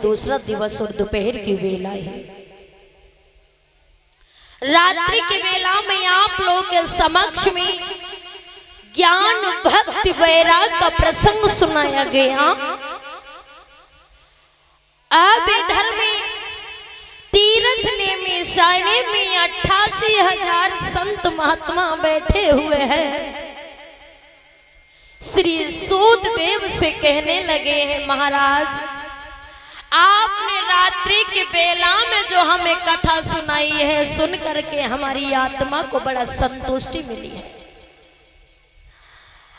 दूसरा दिवस और दोपहर की वेला है। रात्रि की वेला में आप लोगों के समक्ष में ज्ञान भक्ति वैराग का प्रसंग सुनाया गया। अब इधर में तीर्थ ने में साइने में 88,000 संत महात्मा बैठे हुए हैं। श्री सूत देव से कहने लगे हैं, महाराज आपने रात्रि की बेला में जो हमें कथा सुनाई है, सुन करके हमारी आत्मा को बड़ा संतुष्टि मिली है।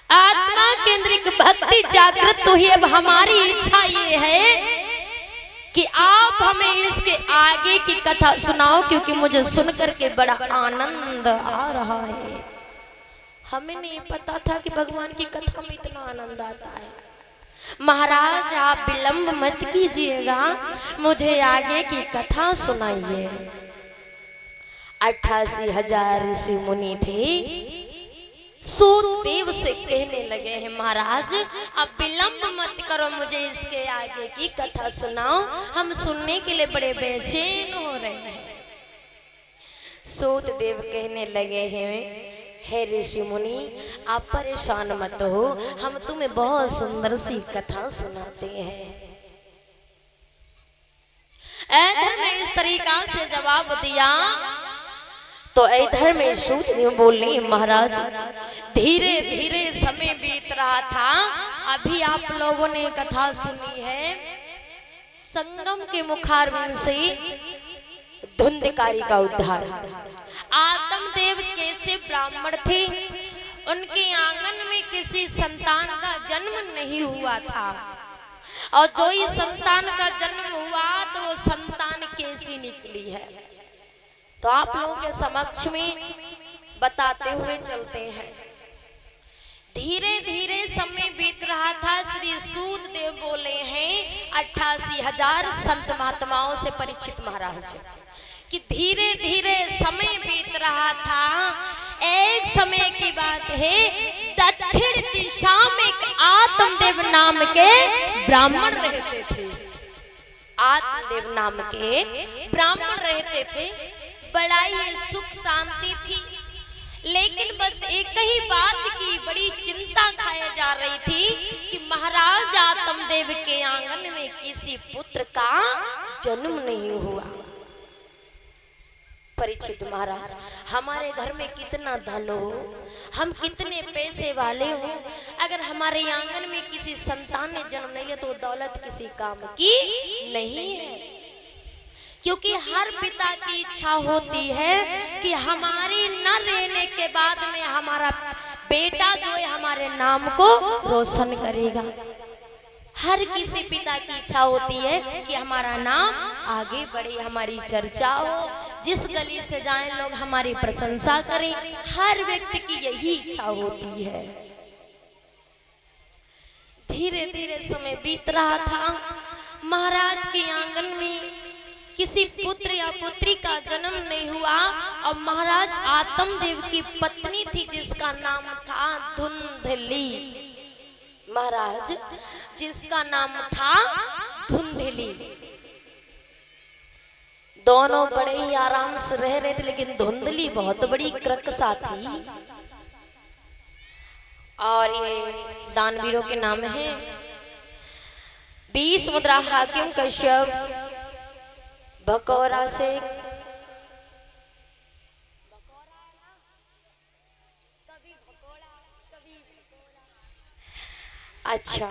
आत्मा केंद्रिक भक्ति जागृत हुई। अब हमारी इच्छा ये है कि आप हमें इसके आगे की कथा सुनाओ, क्योंकि मुझे सुन करके बड़ा आनंद आ रहा है। हमें नहीं पता था कि भगवान की कथा में इतना आनंद आता है। महाराज आप विलंब मत कीजिएगा, मुझे आगे की कथा सुनाइए। 88,000 ऋषि मुनि थे। सूत देव से कहने लगे हैं, महाराज अब विलंब मत करो, मुझे इसके आगे की कथा सुनाओ, हम सुनने के लिए बड़े बेचैन हो रहे हैं। सूत देव कहने लगे हैं, हे ऋषि मुनि आप परेशान मत हो, हम तुम्हें बहुत सुंदर सी कथा सुनाते हैं। इधर ने इस तरीका से जवाब दिया तो इधर में सूत देव बोले, महाराज धीरे धीरे समय बीत रहा था। अभी आप लोगों ने कथा सुनी है संगम के मुखारविंद से धुंधकारी का उद्धार। आदम देव कैसे ब्राह्मण थे, उनके आंगन में किसी संतान का जन्म नहीं हुआ था, और जो ही संतान का जन्म हुआ तो वो संतान कैसी निकली है, तो आप लोगों के समक्ष में बताते हुए चलते हैं। धीरे धीरे समय बीत रहा था। श्री सूत देव बोले हैं 88,000 संत महात्माओं से परीक्षित महाराज कि धीरे धीरे समय बीत रहा था। एक समय की बात है, दक्षिण दिशा में एक आत्मदेव नाम के ब्राह्मण रहते थे। आत्मदेव नाम के ब्राह्मण रहते थे। बड़ा ही सुख शांति थी, लेकिन बस एक ही बात की बड़ी चिंता खाया जा रही थी कि महाराज आत्मदेव के आंगन में किसी पुत्र का जन्म नहीं हुआ। परीक्षित महाराज हमारे घर में कितना धन हो, हम कितने पैसे वाले हो, अगर हमारे आंगन में किसी संतान ने जन्म नहीं लिया तो दौलत किसी काम की नहीं है। क्योंकि हर पिता की इच्छा होती है कि हमारे न रहने के बाद में हमारा बेटा जो है हमारे नाम को रोशन करेगा। हर किसी पिता की इच्छा होती है कि हमारा नाम आगे बढ़े, हमारी चर्चा हो, जिस गली से जाएं लोग हमारी प्रशंसा करें। हर व्यक्ति की यही इच्छा होती है। धीरे धीरे समय बीत रहा था। महाराज के आंगन में किसी पुत्र या पुत्री का जन्म नहीं हुआ, और महाराज आत्मदेव की पत्नी थी जिसका नाम था धुंधली। महाराज जिसका नाम था धुंधली, दोनों बड़े ही आराम से रह रहे थे, लेकिन धुंधली बहुत बड़ी क्रकसा थी। और ये दानवीरों के नाम हैं 20 मुद्रा हाकिम कश्यप, भकौरा से अच्छा,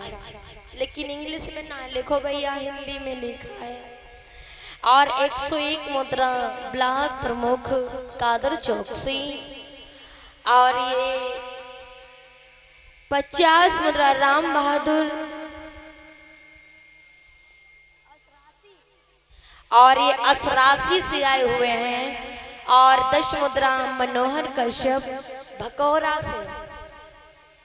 लेकिन इंग्लिश में ना लिखो भैया, हिंदी में लिखा है। और 101 मुद्रा ब्लॉक प्रमुख कादर चौक से, और ये 50 मुद्रा राम बहादुर, और ये असरासी से आए हुए हैं, और 10 मुद्रा मनोहर कश्यप भकौरा से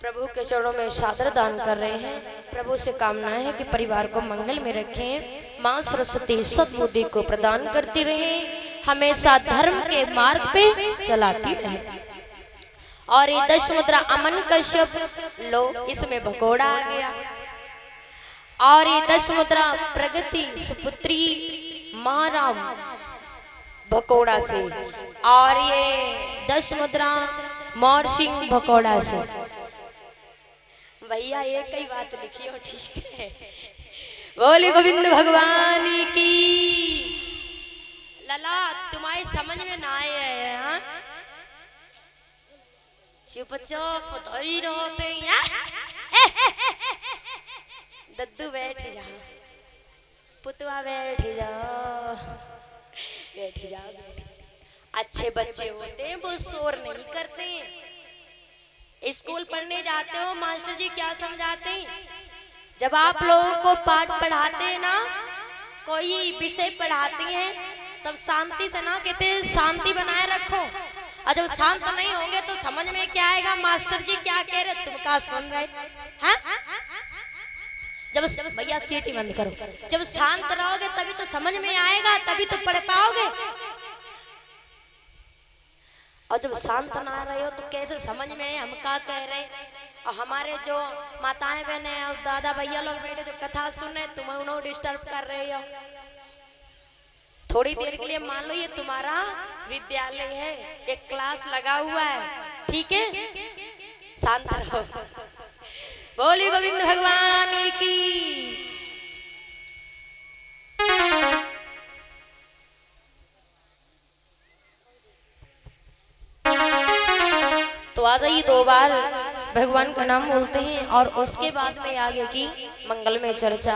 प्रभु के चरणों में सादर दान कर रहे हैं। प्रभु से कामना है कि परिवार को मंगल में रखें, माँ सरस्वती सद्बुद्धि को प्रदान करती रहें, हमेशा धर्म के मार्ग पे चलाती रहें। और ये 10 मुद्रा अमन कश्यप लो, इसमें भगोड़ा आ गया। और ये 10 मुद्रा प्रगति सुपुत्री महाराम भकोड़ा से, और ये 10 मुद्रा मोर सिंह भकोड़ा से। भैया एक ही बात लिखी हो, ठीक है। बोले गोविंद भगवान की। लला तुम्हारे समझ में ना आए, हाँ चुपचाप धरी रहो तो दद्दू बैठ जा, पुतवा बैठ जाओ, बैठ जाओ, अच्छे बच्चे होते हैं वो शोर नहीं करते हैं। स्कूल पढ़ने जाते हो, मास्टर जी क्या समझाते हैं? जब आप लोगों को पाठ पढ़ाते हैं ना, कोई विषय पढ़ाती हैं, तब शांति से ना कहते हैं शांति बनाए रखो, और जब शांत नहीं होंगे तो समझ में क्या आएगा मास्टर जी क्या कह रहे, तुम क्या सुन रहे हैं? जब भैया सीटी बंद करो, जब शांत रहोगे तभी तो समझ में आएगा, तभी तो पढ़ पाओगे। और जब शांत ना रहे हो तो कैसे समझ में हम क्या कह रहे हैं? और हमारे जो माताएं बहनें और दादा भैया लोग बैठे जो कथा सुन रहे, तुम उन्हें डिस्टर्ब कर रहे हो। थोड़ी देर के लिए मान लो ये तुम्हारा विद्यालय है, एक क्लास लगा हुआ है, ठीक है, शांत रहो। बोली गोविंद भगवान की। तो आ जाइए 2 बार भगवान का नाम बोलते हैं और उसके बाद में आगे की मंगल में चर्चा।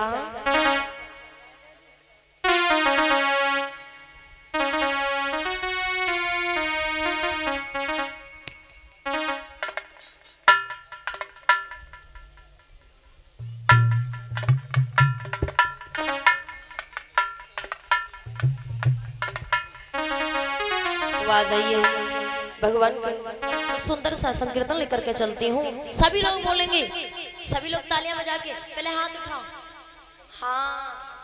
तो आ जाइए भगवान का सुंदर सा संकीर्तन लेकर के चलती हूँ। सभी लोग बोलेंगे, सभी लोग तालियां बजा के पहले हाथ उठाओ। हाँ